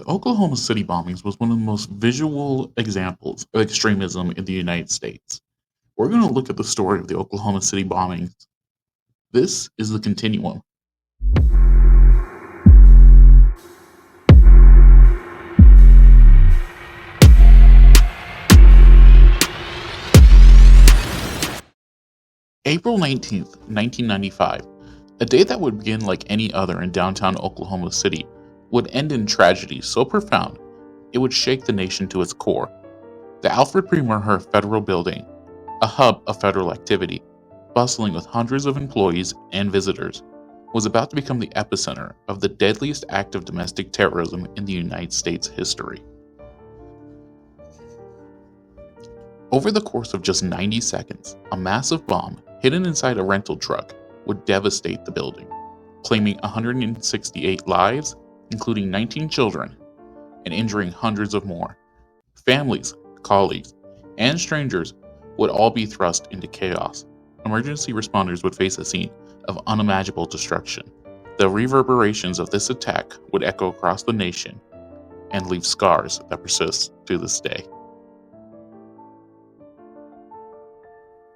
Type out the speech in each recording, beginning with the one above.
The Oklahoma City bombings was one of the most visual examples of extremism in the United States. We're going to look at the story of the Oklahoma City bombings. This is the Continuum. April 19th, 1995, a day that would begin like any other in downtown Oklahoma City, would end in tragedy so profound it would shake the nation to its core. The Alfred P. Murrah Federal Building, a hub of federal activity, bustling with hundreds of employees and visitors, was about to become the epicenter of the deadliest act of domestic terrorism in the United States history. Over the course of just 90 seconds, a massive bomb hidden inside a rental truck would devastate the building, claiming 168 lives, including 19 children, and injuring hundreds of more. Families, colleagues, and strangers would all be thrust into chaos. Emergency responders would face a scene of unimaginable destruction. The reverberations of this attack would echo across the nation and leave scars that persist to this day.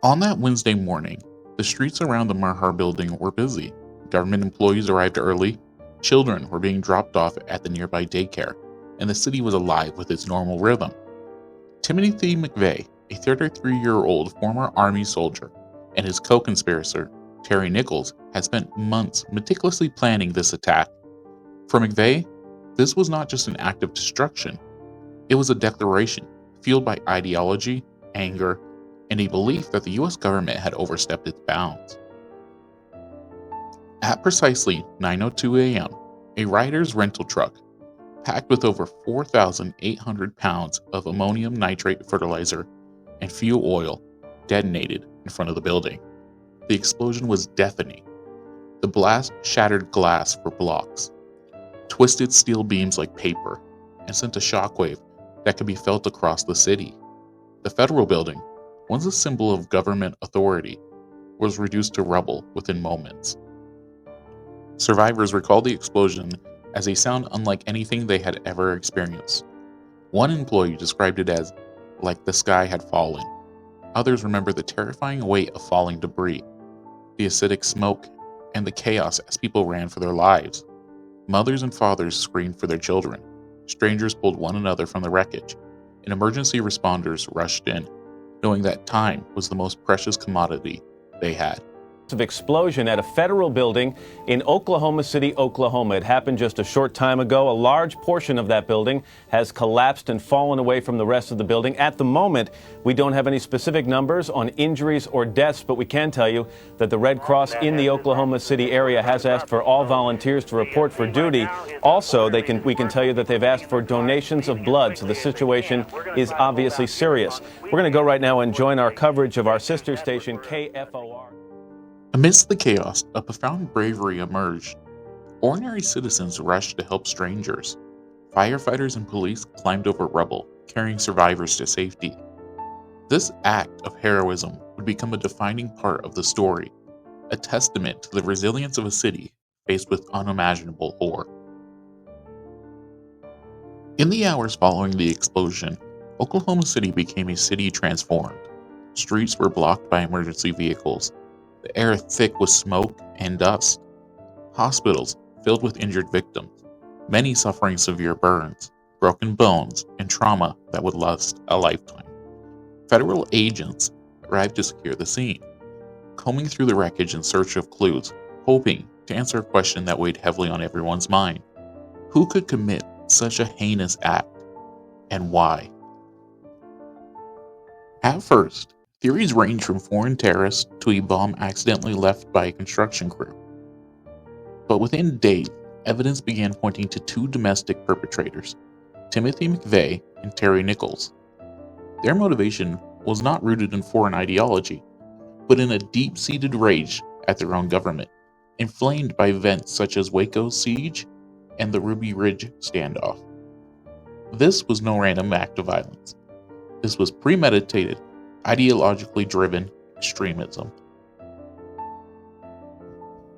On that Wednesday morning, the streets around the Murrah building were busy. Government employees arrived early, children were being dropped off at the nearby daycare, and the city was alive with its normal rhythm. Timothy McVeigh, a 33-year-old former Army soldier, and his co-conspirator, Terry Nichols, had spent months meticulously planning this attack. For McVeigh, this was not just an act of destruction. It was a declaration fueled by ideology, anger, and a belief that the U.S. government had overstepped its bounds. At precisely 9:02 a.m., a rider's rental truck, packed with over 4,800 pounds of ammonium nitrate fertilizer and fuel oil, detonated in front of the building. The explosion was deafening. The blast shattered glass for blocks, twisted steel beams like paper, and sent a shockwave that could be felt across the city. The federal building, once a symbol of government authority, was reduced to rubble within moments. Survivors recalled the explosion as a sound unlike anything they had ever experienced. One employee described it as like the sky had fallen. Others remember the terrifying weight of falling debris, the acidic smoke, and the chaos as people ran for their lives. Mothers and fathers screamed for their children. Strangers pulled one another from the wreckage, and emergency responders rushed in, knowing that time was the most precious commodity they had. Of explosion at a federal building in Oklahoma City, Oklahoma. It happened just a short time ago. A large portion of that building has collapsed and fallen away from the rest of the building. At the moment, we don't have any specific numbers on injuries or deaths, but we can tell you that the Red Cross in the Oklahoma City area has asked for all volunteers to report for duty. Also, we can tell you that they've asked for donations of blood, so the situation is obviously serious. We're going to go right now and join our coverage of our sister station, KFOR. Amidst the chaos, a profound bravery emerged. Ordinary citizens rushed to help strangers. Firefighters and police climbed over rubble, carrying survivors to safety. This act of heroism would become a defining part of the story, a testament to the resilience of a city faced with unimaginable horror. In the hours following the explosion, Oklahoma City became a city transformed. Streets were blocked by emergency vehicles, the air thick with smoke and dust. Hospitals filled with injured victims, many suffering severe burns, broken bones, and trauma that would last a lifetime. Federal agents arrived to secure the scene, combing through the wreckage in search of clues, hoping to answer a question that weighed heavily on everyone's mind. Who could commit such a heinous act, and why? At first, theories range from foreign terrorists to a bomb accidentally left by a construction crew. But within days, evidence began pointing to two domestic perpetrators, Timothy McVeigh and Terry Nichols. Their motivation was not rooted in foreign ideology, but in a deep-seated rage at their own government, inflamed by events such as Waco's siege and the Ruby Ridge standoff. This was no random act of violence. This was premeditated, ideologically driven extremism.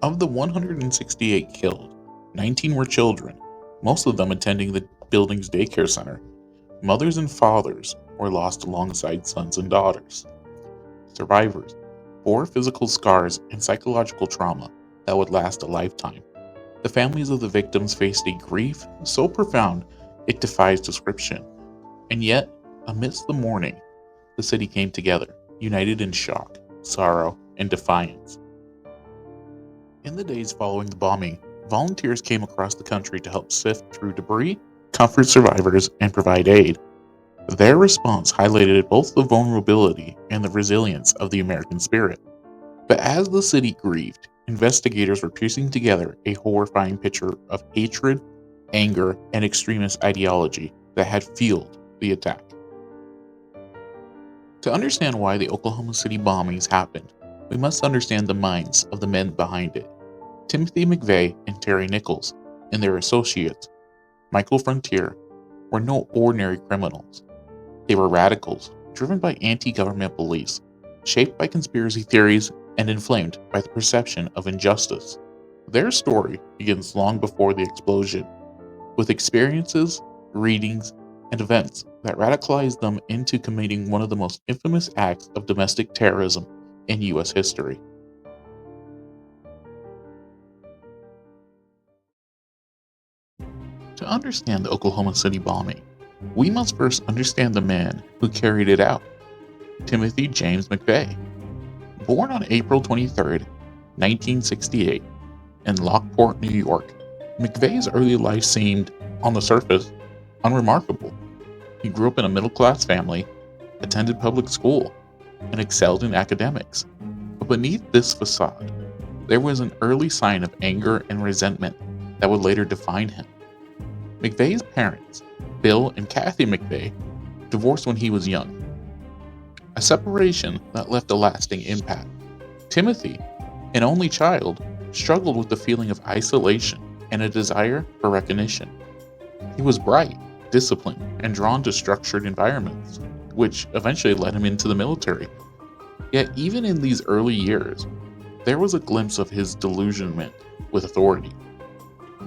Of the 168 killed, 19 were children, most of them attending the building's daycare center, mothers and fathers were lost alongside sons and daughters. Survivors bore physical scars and psychological trauma that would last a lifetime. The families of the victims faced a grief so profound it defies description. And yet, amidst the mourning, the city came together, united in shock, sorrow, and defiance. In the days following the bombing, volunteers came across the country to help sift through debris, comfort survivors, and provide aid. Their response highlighted both the vulnerability and the resilience of the American spirit. But as the city grieved, investigators were piecing together a horrifying picture of hatred, anger, and extremist ideology that had fueled the attack. To understand why the Oklahoma City bombings happened, we must understand the minds of the men behind it. Timothy McVeigh and Terry Nichols and their associates, Michael Frontier, were no ordinary criminals. They were radicals, driven by anti-government beliefs, shaped by conspiracy theories, and inflamed by the perception of injustice. Their story begins long before the explosion, with experiences, readings, and events that radicalized them into committing one of the most infamous acts of domestic terrorism in U.S. history. To understand the Oklahoma City bombing, we must first understand the man who carried it out, Timothy James McVeigh. Born on April 23, 1968, in Lockport, New York, McVeigh's early life seemed, on the surface, unremarkable. He grew up in a middle-class family, attended public school, and excelled in academics. But beneath this facade, there was an early sign of anger and resentment that would later define him. McVeigh's parents, Bill and Kathy McVeigh, divorced when he was young, a separation that left a lasting impact. Timothy, an only child, struggled with the feeling of isolation and a desire for recognition. He was bright, disciplined, and drawn to structured environments, which eventually led him into the military. Yet even in these early years, there was a glimpse of his disillusionment with authority.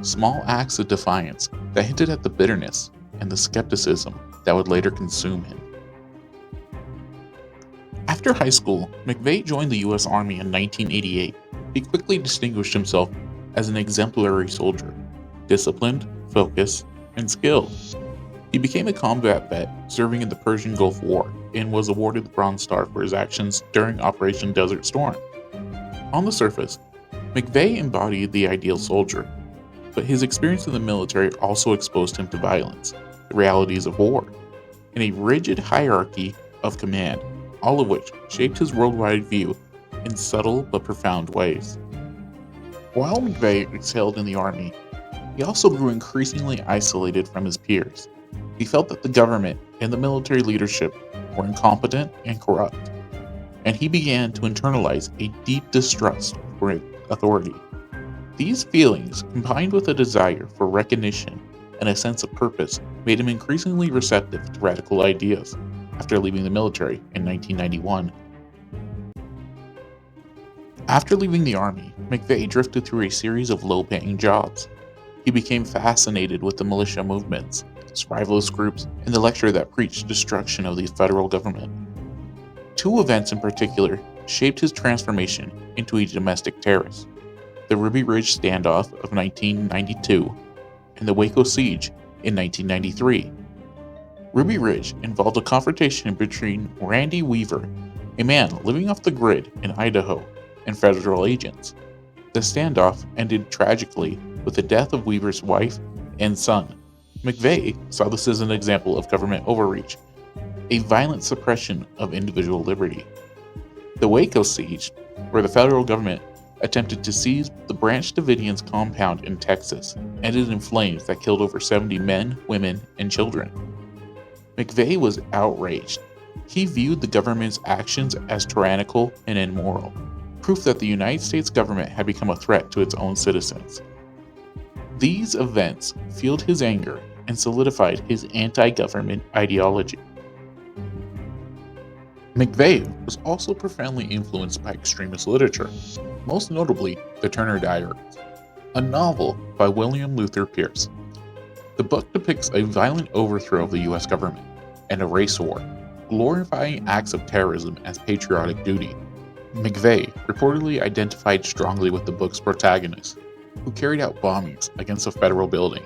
Small acts of defiance that hinted at the bitterness and the skepticism that would later consume him. After high school, McVeigh joined the U.S. Army in 1988. He quickly distinguished himself as an exemplary soldier, disciplined, focused, and skilled. He became a combat vet serving in the Persian Gulf War and was awarded the Bronze Star for his actions during Operation Desert Storm. On the surface, McVeigh embodied the ideal soldier, but his experience in the military also exposed him to violence, the realities of war, and a rigid hierarchy of command, all of which shaped his worldwide view in subtle but profound ways. While McVeigh excelled in the Army, he also grew increasingly isolated from his peers. He felt that the government and the military leadership were incompetent and corrupt, and he began to internalize a deep distrust for authority. These feelings, combined with a desire for recognition and a sense of purpose, made him increasingly receptive to radical ideas after leaving the military in 1991. After leaving the Army, McVeigh drifted through a series of low-paying jobs. He became fascinated with the militia movements, survivalist groups, and the lecture that preached destruction of the federal government. Two events in particular shaped his transformation into a domestic terrorist: the Ruby Ridge standoff of 1992 and the Waco siege in 1993. Ruby Ridge involved a confrontation between Randy Weaver, a man living off the grid in Idaho, and federal agents. The standoff ended tragically with the death of Weaver's wife and son. McVeigh saw this as an example of government overreach, a violent suppression of individual liberty. The Waco siege, where the federal government attempted to seize the Branch Davidians' compound in Texas, ended in flames that killed over 70 men, women, and children. McVeigh was outraged. He viewed the government's actions as tyrannical and immoral, proof that the United States government had become a threat to its own citizens. These events fueled his anger and solidified his anti-government ideology. McVeigh was also profoundly influenced by extremist literature, most notably The Turner Diaries, a novel by William Luther Pierce. The book depicts a violent overthrow of the US government and a race war, glorifying acts of terrorism as patriotic duty. McVeigh reportedly identified strongly with the book's protagonist, who carried out bombings against a federal building.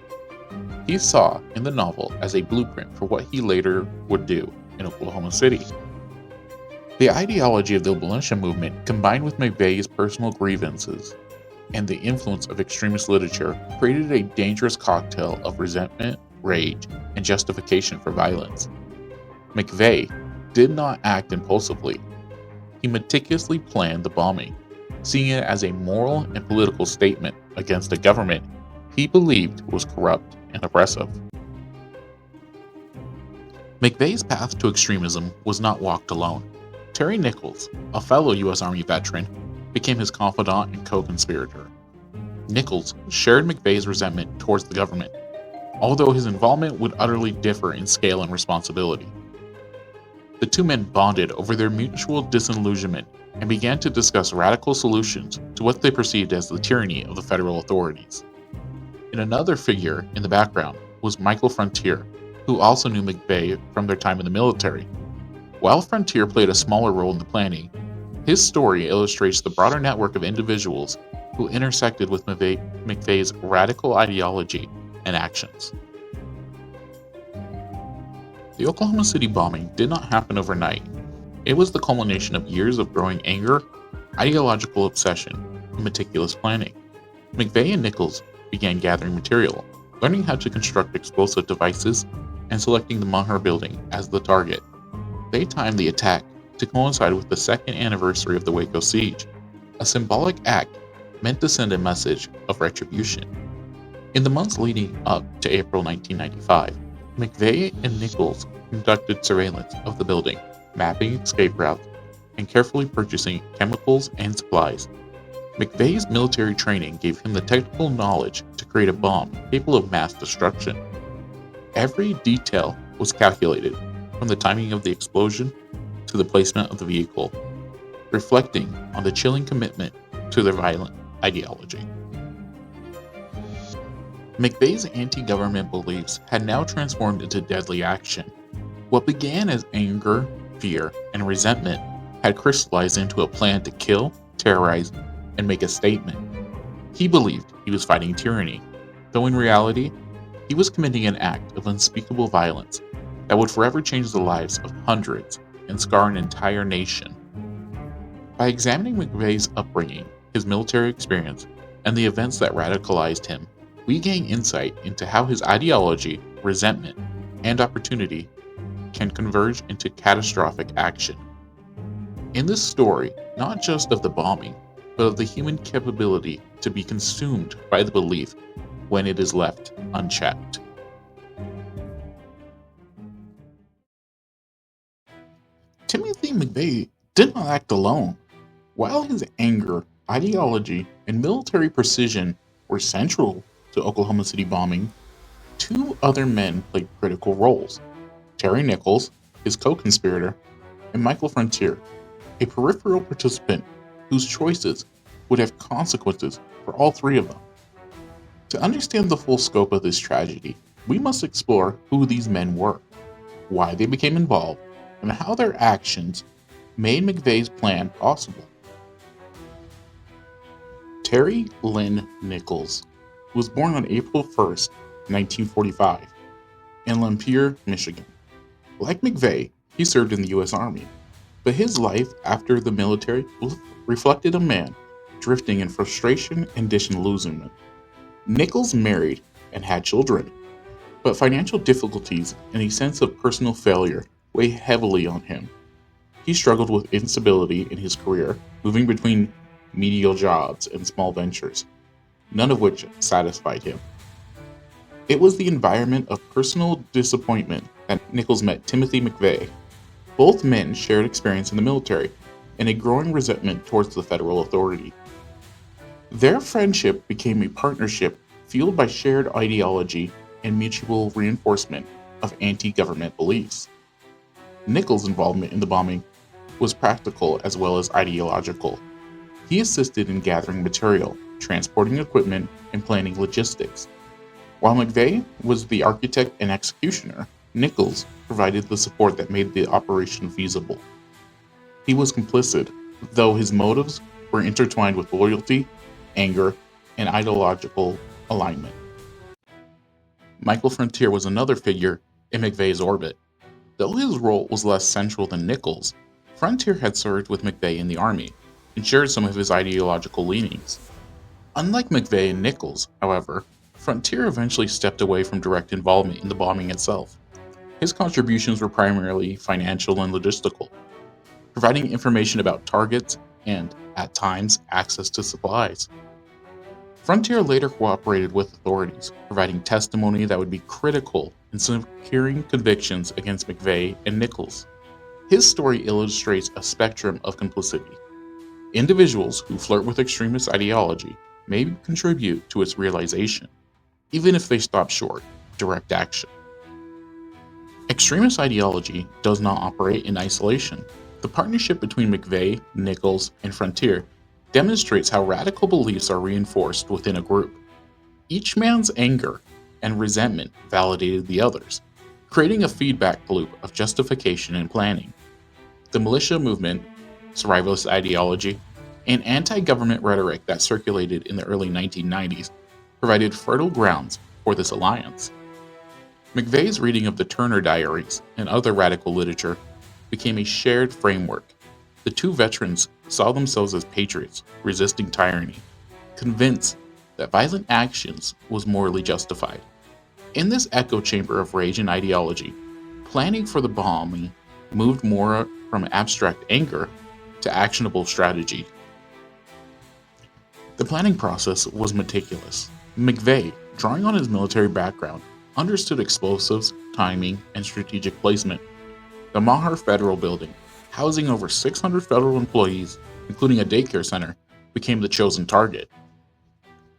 He saw in the novel as a blueprint for what he later would do in Oklahoma City. The ideology of the militia movement, combined with McVeigh's personal grievances and the influence of extremist literature, created a dangerous cocktail of resentment, rage, and justification for violence. McVeigh did not act impulsively. He meticulously planned the bombing, seeing it as a moral and political statement against a government he believed was corrupt and oppressive. McVeigh's path to extremism was not walked alone. Terry Nichols, a fellow U.S. Army veteran, became his confidant and co-conspirator. Nichols shared McVeigh's resentment towards the government, although his involvement would utterly differ in scale and responsibility. The two men bonded over their mutual disillusionment and began to discuss radical solutions to what they perceived as the tyranny of the federal authorities. And another figure in the background was Michael Frontier, who also knew McVeigh from their time in the military. While Frontier played a smaller role in the planning, his story illustrates the broader network of individuals who intersected with McVeigh's radical ideology and actions. The Oklahoma City bombing did not happen overnight. It was the culmination of years of growing anger, ideological obsession, and meticulous planning. McVeigh and Nichols began gathering material, learning how to construct explosive devices, and selecting the Maher building as the target. They timed the attack to coincide with the second anniversary of the Waco siege, a symbolic act meant to send a message of retribution. In the months leading up to April 1995, McVeigh and Nichols conducted surveillance of the building, mapping escape routes, and carefully purchasing chemicals and supplies. McVeigh's military training gave him the technical knowledge to create a bomb capable of mass destruction. Every detail was calculated, from the timing of the explosion to the placement of the vehicle, reflecting on the chilling commitment to their violent ideology. McVeigh's anti-government beliefs had now transformed into deadly action. What began as anger, fear, and resentment had crystallized into a plan to kill, terrorize, and make a statement. He believed he was fighting tyranny, though in reality, he was committing an act of unspeakable violence that would forever change the lives of hundreds and scar an entire nation. By examining McVeigh's upbringing, his military experience, and the events that radicalized him, we gain insight into how his ideology, resentment, and opportunity can converge into catastrophic action. In this story, not just of the bombing, but of the human capability to be consumed by the belief when it is left unchecked. Timothy McVeigh did not act alone. While his anger, ideology, and military precision were central to Oklahoma City bombing, two other men played critical roles: Terry Nichols, his co-conspirator, and Michael Frontier, a peripheral participant whose choices would have consequences for all three of them. To understand the full scope of this tragedy, we must explore who these men were, why they became involved, and how their actions made McVeigh's plan possible. Terry Lynn Nichols was born on April 1st, 1945, in Lapeer, Michigan. Like McVeigh, he served in the U.S. Army, but his life after the military reflected a man drifting in frustration and disillusionment. Nichols married and had children, but financial difficulties and a sense of personal failure weighed heavily on him. He struggled with instability in his career, moving between menial jobs and small ventures, none of which satisfied him. It was the environment of personal disappointment that Nichols met Timothy McVeigh. Both men shared experience in the military and a growing resentment towards the federal authority. Their friendship became a partnership fueled by shared ideology and mutual reinforcement of anti-government beliefs. Nichols' involvement in the bombing was practical as well as ideological. He assisted in gathering material, transporting equipment, and planning logistics. While McVeigh was the architect and executioner, Nichols provided the support that made the operation feasible. He was complicit, though his motives were intertwined with loyalty, anger, and ideological alignment. Michael Frontier was another figure in McVeigh's orbit. Though his role was less central than Nichols, Frontier had served with McVeigh in the Army and shared some of his ideological leanings. Unlike McVeigh and Nichols, however, Frontier eventually stepped away from direct involvement in the bombing itself. His contributions were primarily financial and logistical, providing information about targets and, at times, access to supplies. Frontier later cooperated with authorities, providing testimony that would be critical in securing convictions against McVeigh and Nichols. His story illustrates a spectrum of complicity. Individuals who flirt with extremist ideology may contribute to its realization, even if they stop short of direct action. Extremist ideology does not operate in isolation. The partnership between McVeigh, Nichols, and Frontier demonstrates how radical beliefs are reinforced within a group. Each man's anger and resentment validated the others, creating a feedback loop of justification and planning. The militia movement, survivalist ideology, and anti-government rhetoric that circulated in the early 1990s provided fertile grounds for this alliance. McVeigh's reading of the Turner Diaries and other radical literature became a shared framework. The two veterans saw themselves as patriots resisting tyranny, convinced that violent actions was morally justified. In this echo chamber of rage and ideology, planning for the bombing moved more from abstract anger to actionable strategy. The planning process was meticulous. McVeigh, drawing on his military background, understood explosives, timing, and strategic placement. The Maher Federal Building, housing over 600 federal employees, including a daycare center, became the chosen target.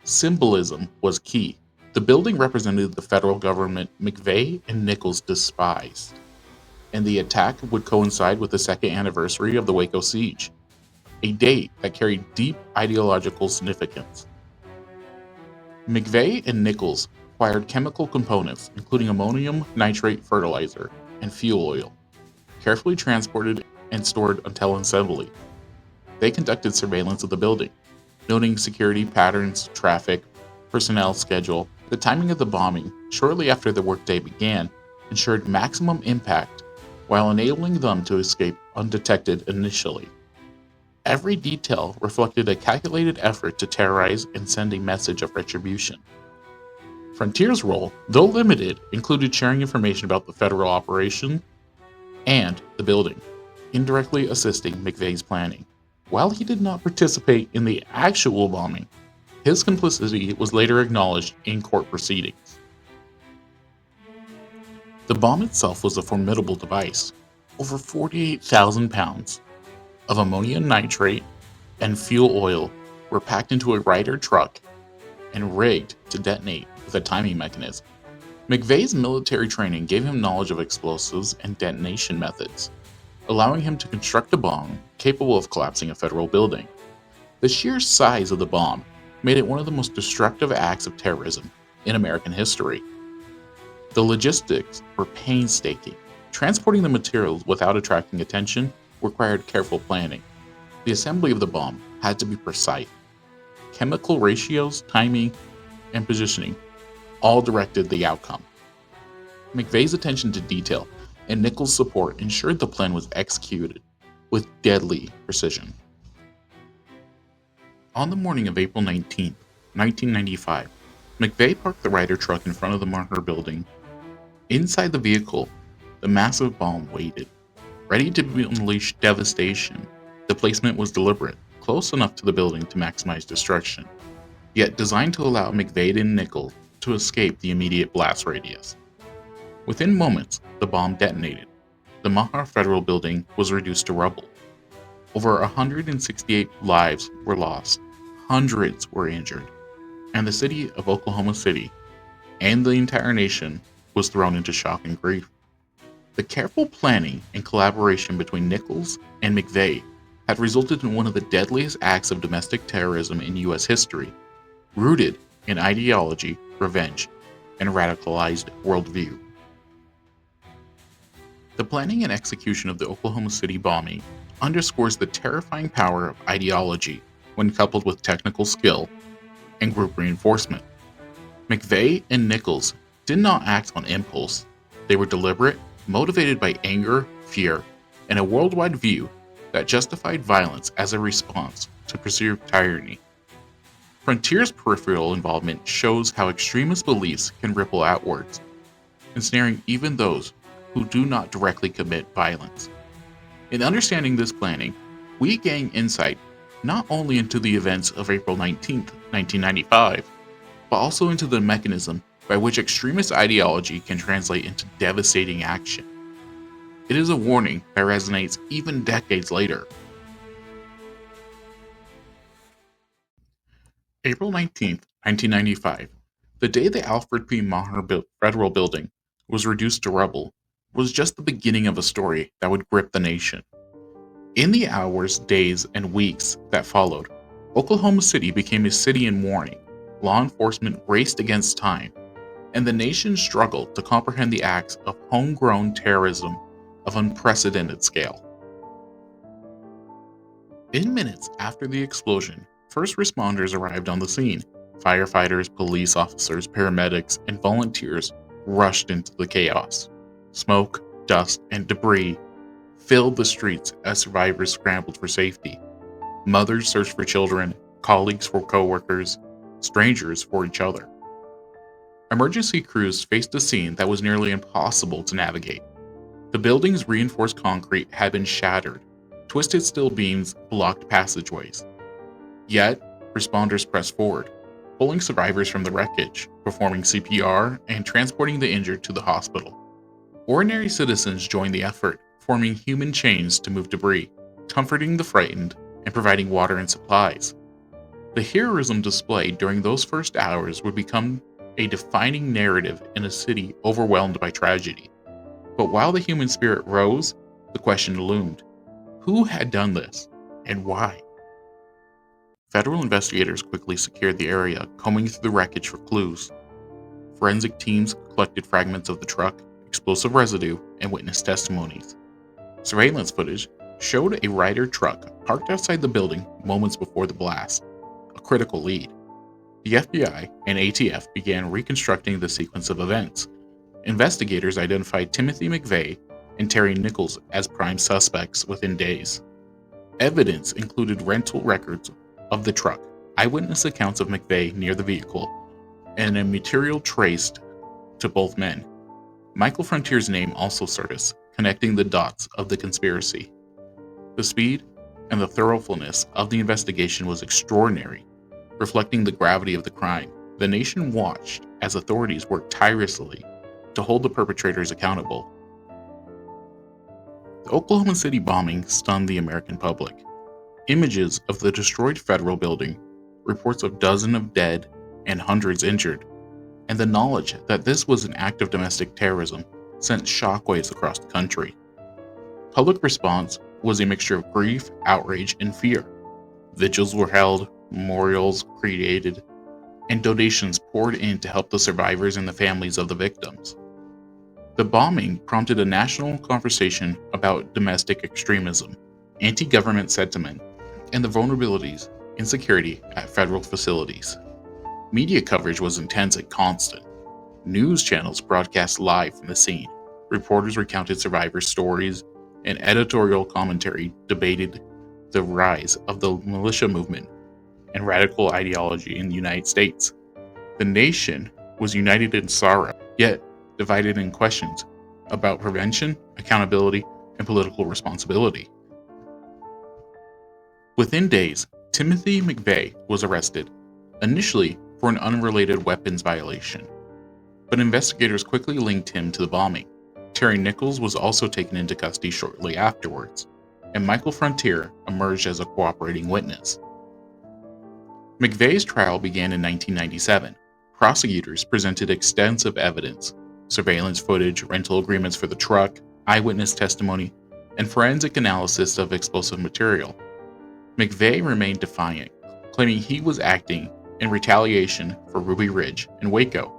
Symbolism was key. The building represented the federal government McVeigh and Nichols despised, and the attack would coincide with the second anniversary of the Waco siege, a date that carried deep ideological significance. McVeigh and Nichols acquired chemical components, including ammonium nitrate fertilizer and fuel oil, carefully transported and stored until assembly. They conducted surveillance of the building, noting security patterns, traffic, personnel schedule. The timing of the bombing, shortly after the workday began, ensured maximum impact while enabling them to escape undetected initially. Every detail reflected a calculated effort to terrorize and send a message of retribution. Frontier's role, though limited, included sharing information about the federal operation and the building, indirectly assisting McVeigh's planning. While he did not participate in the actual bombing, his complicity was later acknowledged in court proceedings. The bomb itself was a formidable device. Over 48,000 pounds of ammonium nitrate and fuel oil were packed into a Ryder truck and rigged to detonate with a timing mechanism. McVeigh's military training gave him knowledge of explosives and detonation methods, allowing him to construct a bomb capable of collapsing a federal building. The sheer size of the bomb made it one of the most destructive acts of terrorism in American history. The logistics were painstaking. Transporting the materials without attracting attention required careful planning. The assembly of the bomb had to be precise. Chemical ratios, timing, and positioning all directed the outcome. McVeigh's attention to detail and Nichols' support ensured the plan was executed with deadly precision. On the morning of April 19, 1995, McVeigh parked the Ryder truck in front of the Maher building. Inside the vehicle, the massive bomb waited, ready to unleash devastation. The placement was deliberate, close enough to the building to maximize destruction, yet designed to allow McVeigh and Nichols to escape the immediate blast radius. Within moments, the bomb detonated. The Maher Federal Building was reduced to rubble. Over 168 lives were lost, hundreds were injured, and the city of Oklahoma City and the entire nation was thrown into shock and grief. The careful planning and collaboration between Nichols and McVeigh had resulted in one of the deadliest acts of domestic terrorism in U.S. history, rooted in ideology, revenge, and radicalized worldview. The planning and execution of the Oklahoma City bombing underscores the terrifying power of ideology when coupled with technical skill and group reinforcement. McVeigh and Nichols did not act on impulse. They were deliberate, motivated by anger, fear, and a worldwide view that justified violence as a response to perceived tyranny. Frontier's peripheral involvement shows how extremist beliefs can ripple outwards, ensnaring even those who do not directly commit violence. In understanding this planning, we gain insight not only into the events of April 19, 1995, but also into the mechanism by which extremist ideology can translate into devastating action. It is a warning that resonates even decades later. April 19, 1995, the day the Alfred P. Maher Federal Building was reduced to rubble, was just the beginning of a story that would grip the nation. In the hours, days, and weeks that followed, Oklahoma City became a city in mourning. Law enforcement raced against time, and the nation struggled to comprehend the acts of homegrown terrorism of unprecedented scale. In minutes after the explosion, first responders arrived on the scene. Firefighters, police officers, paramedics, and volunteers rushed into the chaos. Smoke, dust, and debris filled the streets as survivors scrambled for safety. Mothers searched for children, colleagues for coworkers, strangers for each other. Emergency crews faced a scene that was nearly impossible to navigate. The building's reinforced concrete had been shattered. Twisted steel beams blocked passageways. Yet, responders pressed forward, pulling survivors from the wreckage, performing CPR, and transporting the injured to the hospital. Ordinary citizens joined the effort, forming human chains to move debris, comforting the frightened, and providing water and supplies. The heroism displayed during those first hours would become a defining narrative in a city overwhelmed by tragedy. But while the human spirit rose, the question loomed: who had done this, and why? Federal investigators quickly secured the area, combing through the wreckage for clues. Forensic teams collected fragments of the truck, explosive residue, and witness testimonies. Surveillance footage showed a Ryder truck parked outside the building moments before the blast, a critical lead. The FBI and ATF began reconstructing the sequence of events. Investigators identified Timothy McVeigh and Terry Nichols as prime suspects within days. Evidence included rental records of the truck, eyewitness accounts of McVeigh near the vehicle, and a material traced to both men. Michael Frontier's name also surfaced, connecting the dots of the conspiracy. The speed and the thoroughness of the investigation was extraordinary, reflecting the gravity of the crime. The nation watched as authorities worked tirelessly to hold the perpetrators accountable. The Oklahoma City bombing stunned the American public. Images of the destroyed federal building, reports of dozens of dead and hundreds injured, and the knowledge that this was an act of domestic terrorism sent shockwaves across the country. Public response was a mixture of grief, outrage, and fear. Vigils were held, memorials created, and donations poured in to help the survivors and the families of the victims. The bombing prompted a national conversation about domestic extremism, anti-government sentiment, and the vulnerabilities and security at federal facilities. Media coverage was intense and constant. News channels broadcast live from the scene. Reporters recounted survivors' stories, and editorial commentary debated the rise of the militia movement and radical ideology in the United States. The nation was united in sorrow, yet divided in questions about prevention, accountability, and political responsibility. Within days, Timothy McVeigh was arrested, initially for an unrelated weapons violation, but investigators quickly linked him to the bombing. Terry Nichols was also taken into custody shortly afterwards, and Michael Frontier emerged as a cooperating witness. McVeigh's trial began in 1997. Prosecutors presented extensive evidence: surveillance footage, rental agreements for the truck, eyewitness testimony, and forensic analysis of explosive material. McVeigh remained defiant, claiming he was acting in retaliation for Ruby Ridge and Waco.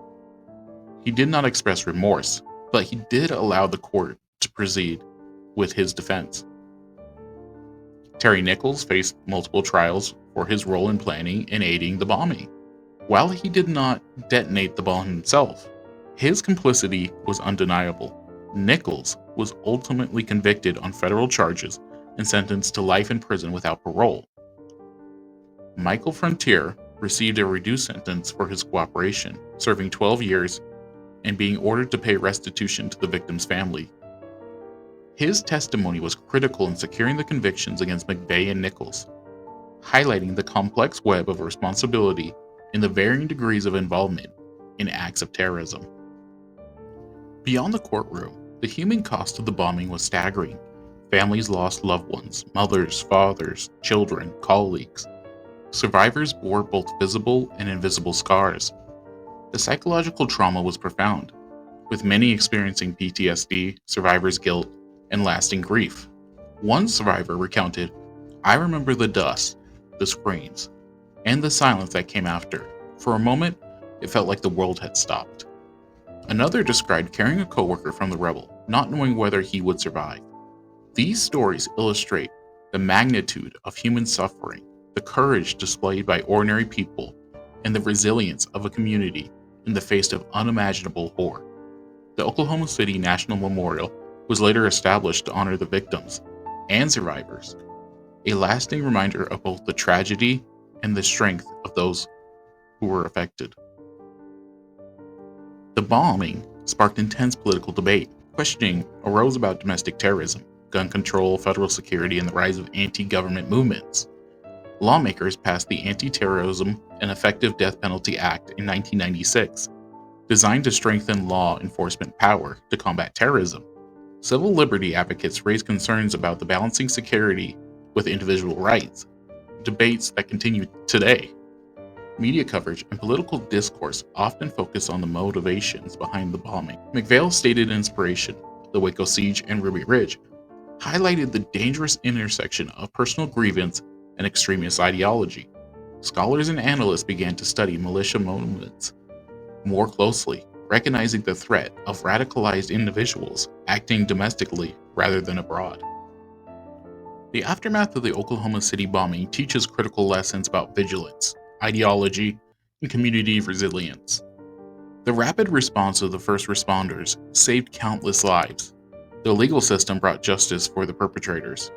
He did not express remorse, but he did allow the court to proceed with his defense. Terry Nichols faced multiple trials for his role in planning and aiding the bombing. While he did not detonate the bomb himself, his complicity was undeniable. Nichols was ultimately convicted on federal charges and sentenced to life in prison without parole. Michael Frontier received a reduced sentence for his cooperation, serving 12 years and being ordered to pay restitution to the victim's family. His testimony was critical in securing the convictions against McVeigh and Nichols, highlighting the complex web of responsibility and the varying degrees of involvement in acts of terrorism. Beyond the courtroom, the human cost of the bombing was staggering. Families lost loved ones, mothers, fathers, children, colleagues. Survivors bore both visible and invisible scars. The psychological trauma was profound, with many experiencing PTSD, survivor's guilt, and lasting grief. One survivor recounted, "I remember the dust, the screams, and the silence that came after. For a moment, it felt like the world had stopped." Another described carrying a coworker from the rebel, not knowing whether he would survive. These stories illustrate the magnitude of human suffering, the courage displayed by ordinary people, and the resilience of a community in the face of unimaginable horror. The Oklahoma City National Memorial was later established to honor the victims and survivors, a lasting reminder of both the tragedy and the strength of those who were affected. The bombing sparked intense political debate. Questioning arose about domestic terrorism, gun control, federal security, and the rise of anti-government movements. Lawmakers passed the Anti-Terrorism and Effective Death Penalty Act in 1996, designed to strengthen law enforcement power to combat terrorism. Civil liberty advocates raised concerns about the balancing security with individual rights, debates that continue today. Media coverage and political discourse often focus on the motivations behind the bombing. McVeigh's stated inspiration, the Waco Siege and Ruby Ridge, highlighted the dangerous intersection of personal grievance and extremist ideology. Scholars and analysts began to study militia movements more closely, recognizing the threat of radicalized individuals acting domestically rather than abroad. The aftermath of the Oklahoma City bombing teaches critical lessons about vigilance, ideology, and community resilience. The rapid response of the first responders saved countless lives. The legal system brought justice for the perpetrators,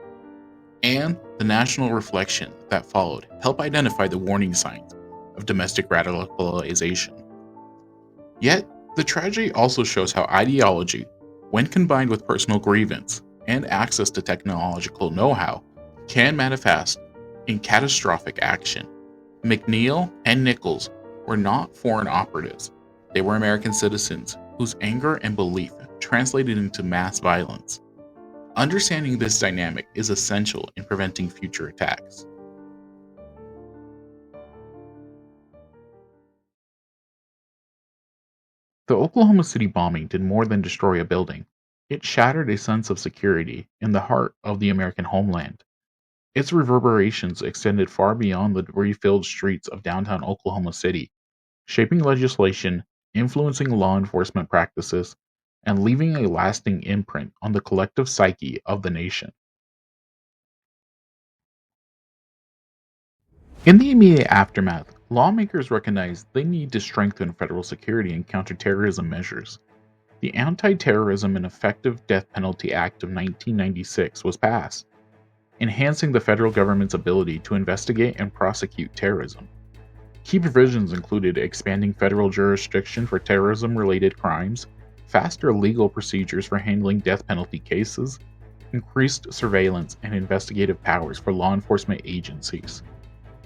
and the national reflection that followed helped identify the warning signs of domestic radicalization. Yet, the tragedy also shows how ideology, when combined with personal grievance and access to technological know-how, can manifest in catastrophic action. McNeil and Nichols were not foreign operatives. They were American citizens whose anger and belief translated into mass violence. Understanding this dynamic is essential in preventing future attacks. The Oklahoma City bombing did more than destroy a building. It shattered a sense of security in the heart of the American homeland. Its reverberations extended far beyond the debris-filled streets of downtown Oklahoma City, shaping legislation, influencing law enforcement practices, and leaving a lasting imprint on the collective psyche of the nation. In the immediate aftermath, lawmakers recognized they need to strengthen federal security and counterterrorism measures. The Anti-Terrorism and Effective Death Penalty Act of 1996 was passed, enhancing the federal government's ability to investigate and prosecute terrorism. Key provisions included expanding federal jurisdiction for terrorism-related crimes, faster legal procedures for handling death penalty cases, increased surveillance and investigative powers for law enforcement agencies.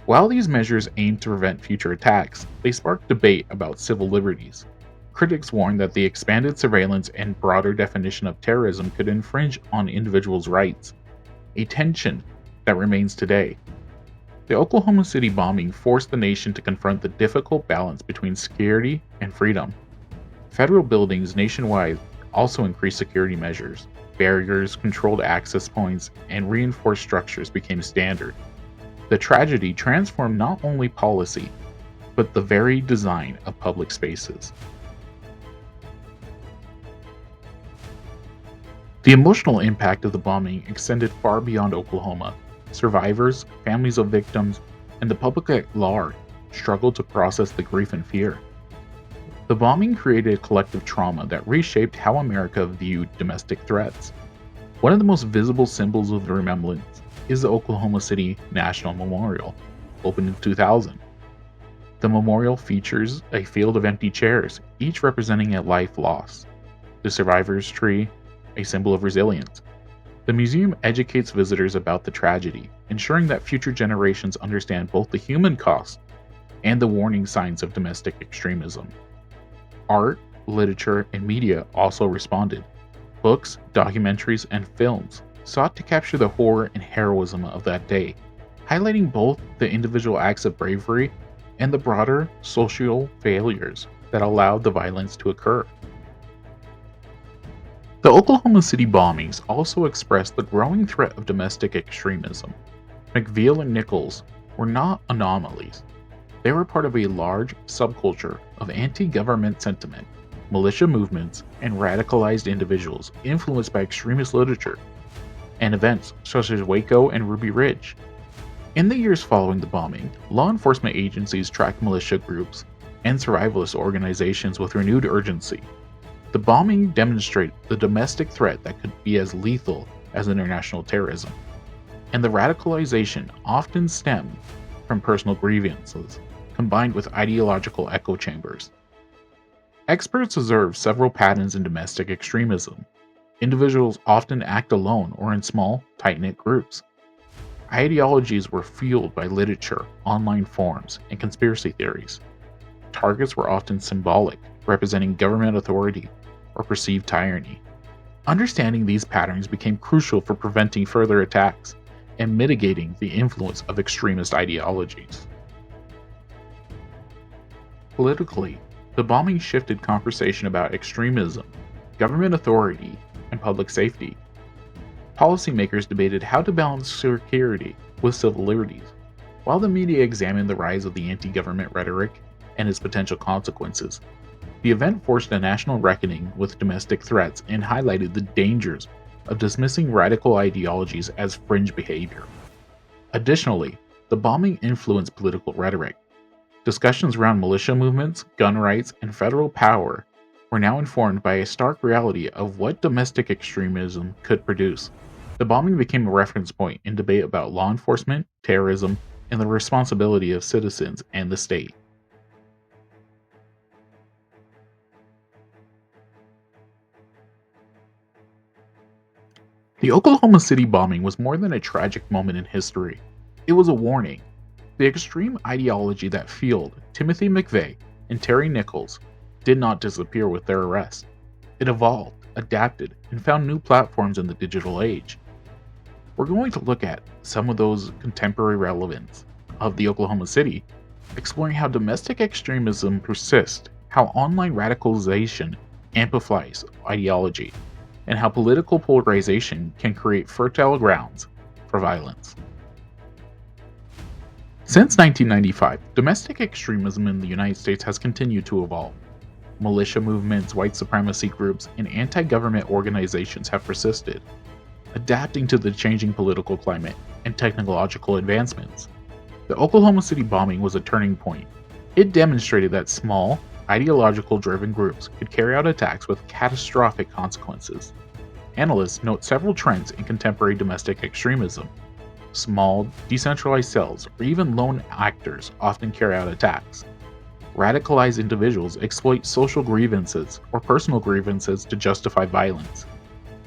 While these measures aimed to prevent future attacks, they sparked debate about civil liberties. Critics warned that the expanded surveillance and broader definition of terrorism could infringe on individuals' rights, a tension that remains today. The Oklahoma City bombing forced the nation to confront the difficult balance between security and freedom. Federal buildings nationwide also increased security measures. Barriers, controlled access points, and reinforced structures became standard. The tragedy transformed not only policy, but the very design of public spaces. The emotional impact of the bombing extended far beyond Oklahoma. Survivors, families of victims, and the public at large struggled to process the grief and fear. The bombing created a collective trauma that reshaped how America viewed domestic threats. One of the most visible symbols of the remembrance is the Oklahoma City National Memorial, opened in 2000. The memorial features a field of empty chairs, each representing a life lost. The survivor's tree, a symbol of resilience. The museum educates visitors about the tragedy, ensuring that future generations understand both the human cost and the warning signs of domestic extremism. Art, literature, and media also responded. Books, documentaries, and films sought to capture the horror and heroism of that day, highlighting both the individual acts of bravery and the broader social failures that allowed the violence to occur. The Oklahoma City bombings also expressed the growing threat of domestic extremism. McVeigh and Nichols were not anomalies. They were part of a large subculture of anti-government sentiment, militia movements, and radicalized individuals influenced by extremist literature and events such as Waco and Ruby Ridge. In the years following the bombing, law enforcement agencies tracked militia groups and survivalist organizations with renewed urgency. The bombing demonstrated the domestic threat that could be as lethal as international terrorism, and the radicalization often stemmed from personal grievances, combined with ideological echo chambers. Experts observe several patterns in domestic extremism. Individuals often act alone or in small, tight-knit groups. Ideologies were fueled by literature, online forums, and conspiracy theories. Targets were often symbolic, representing government authority or perceived tyranny. Understanding these patterns became crucial for preventing further attacks and mitigating the influence of extremist ideologies. Politically, the bombing shifted conversation about extremism, government authority, and public safety. Policymakers debated how to balance security with civil liberties, while the media examined the rise of the anti-government rhetoric and its potential consequences. The event forced a national reckoning with domestic threats and highlighted the dangers of dismissing radical ideologies as fringe behavior. Additionally, the bombing influenced political rhetoric. Discussions around militia movements, gun rights, and federal power were now informed by a stark reality of what domestic extremism could produce. The bombing became a reference point in debate about law enforcement, terrorism, and the responsibility of citizens and the state. The Oklahoma City bombing was more than a tragic moment in history. It was a warning. The extreme ideology that fueled Timothy McVeigh and Terry Nichols did not disappear with their arrest. It evolved, adapted, and found new platforms in the digital age. We're going to look at some of those contemporary relevance of the Oklahoma City, exploring how domestic extremism persists, how online radicalization amplifies ideology, and how political polarization can create fertile grounds for violence. Since 1995, domestic extremism in the United States has continued to evolve. Militia movements, white supremacy groups, and anti-government organizations have persisted, adapting to the changing political climate and technological advancements. The Oklahoma City bombing was a turning point. It demonstrated that small, ideological-driven groups could carry out attacks with catastrophic consequences. Analysts note several trends in contemporary domestic extremism. Small, decentralized cells or even lone actors often carry out attacks. Radicalized individuals exploit social grievances or personal grievances to justify violence.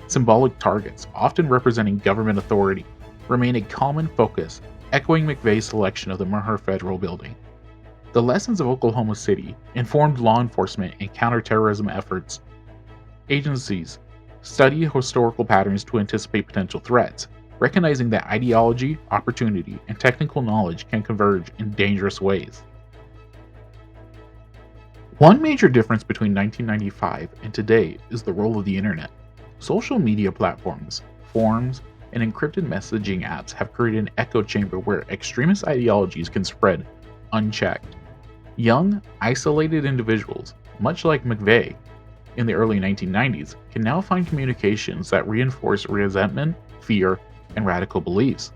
Symbolic targets, often representing government authority, remain a common focus, echoing McVeigh's selection of the Maher Federal Building. The lessons of Oklahoma City informed law enforcement and counterterrorism efforts. Agencies study historical patterns to anticipate potential threats, recognizing that ideology, opportunity, and technical knowledge can converge in dangerous ways. One major difference between 1995 and today is the role of the internet. Social media platforms, forums, and encrypted messaging apps have created an echo chamber where extremist ideologies can spread unchecked. Young, isolated individuals, much like McVeigh, in the early 1990s can now find communications that reinforce resentment, fear, and radical beliefs.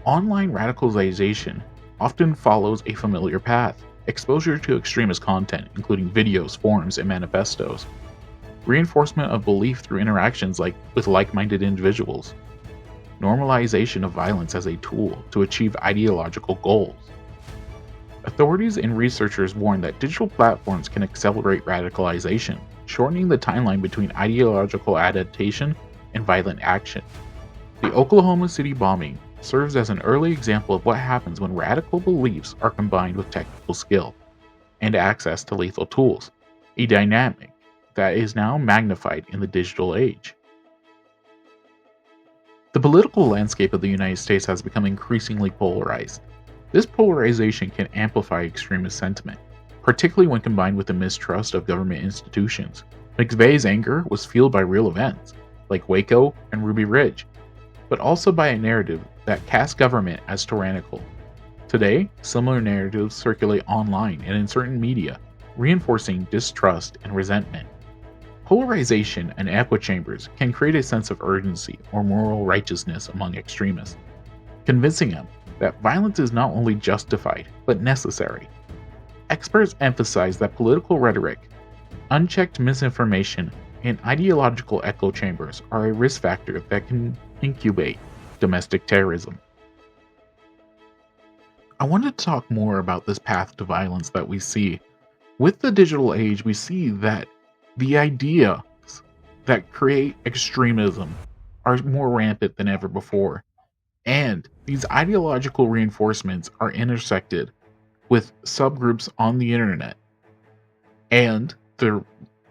Online radicalization often follows a familiar path: exposure to extremist content, including videos, forums, and manifestos, reinforcement of belief through interactions with like-minded individuals, normalization of violence as a tool to achieve ideological goals. Authorities and researchers warn that digital platforms can accelerate radicalization, shortening the timeline between ideological adaptation and violent action. The Oklahoma City bombing serves as an early example of what happens when radical beliefs are combined with technical skill and access to lethal tools, a dynamic that is now magnified in the digital age. The political landscape of the United States has become increasingly polarized. This polarization can amplify extremist sentiment, particularly when combined with the mistrust of government institutions. McVeigh's anger was fueled by real events, like Waco and Ruby Ridge, but also by a narrative that casts government as tyrannical. Today, similar narratives circulate online and in certain media, reinforcing distrust and resentment. Polarization and echo chambers can create a sense of urgency or moral righteousness among extremists, convincing them that violence is not only justified, but necessary. Experts emphasize that political rhetoric, unchecked misinformation, and ideological echo chambers are a risk factor that can incubate domestic terrorism. I wanted to talk more about this path to violence that we see. With the digital age, we see that the ideas that create extremism are more rampant than ever before. And these ideological reinforcements are intersected with subgroups on the internet and the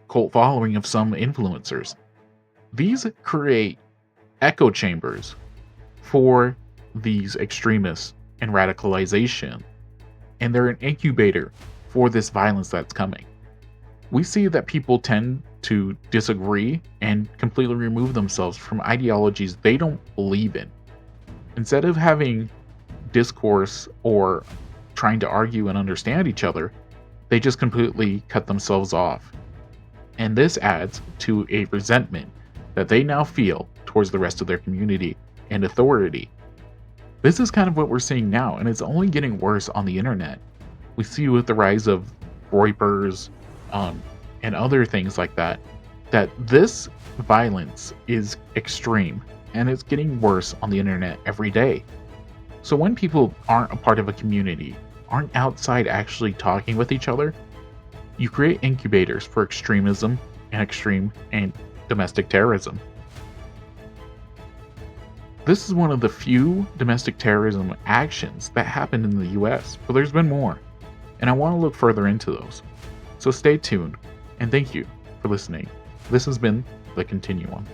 cult following of some influencers. These create echo chambers for these extremists and radicalization, and they're an incubator for this violence that's coming. We see that people tend to disagree and completely remove themselves from ideologies they don't believe in. Instead of having discourse or trying to argue and understand each other, they just completely cut themselves off. And this adds to a resentment that they now feel towards the rest of their community and authority. This is kind of what we're seeing now, and it's only getting worse on the internet. We see with the rise of Reuters and other things like that, that this violence is extreme, and it's getting worse on the internet every day. So when people aren't a part of a community, aren't outside actually talking with each other, you create incubators for extremism and extreme and domestic terrorism. This is one of the few domestic terrorism actions that happened in the US, but there's been more, and I want to look further into those. So stay tuned, and thank you for listening. This has been The Continuum.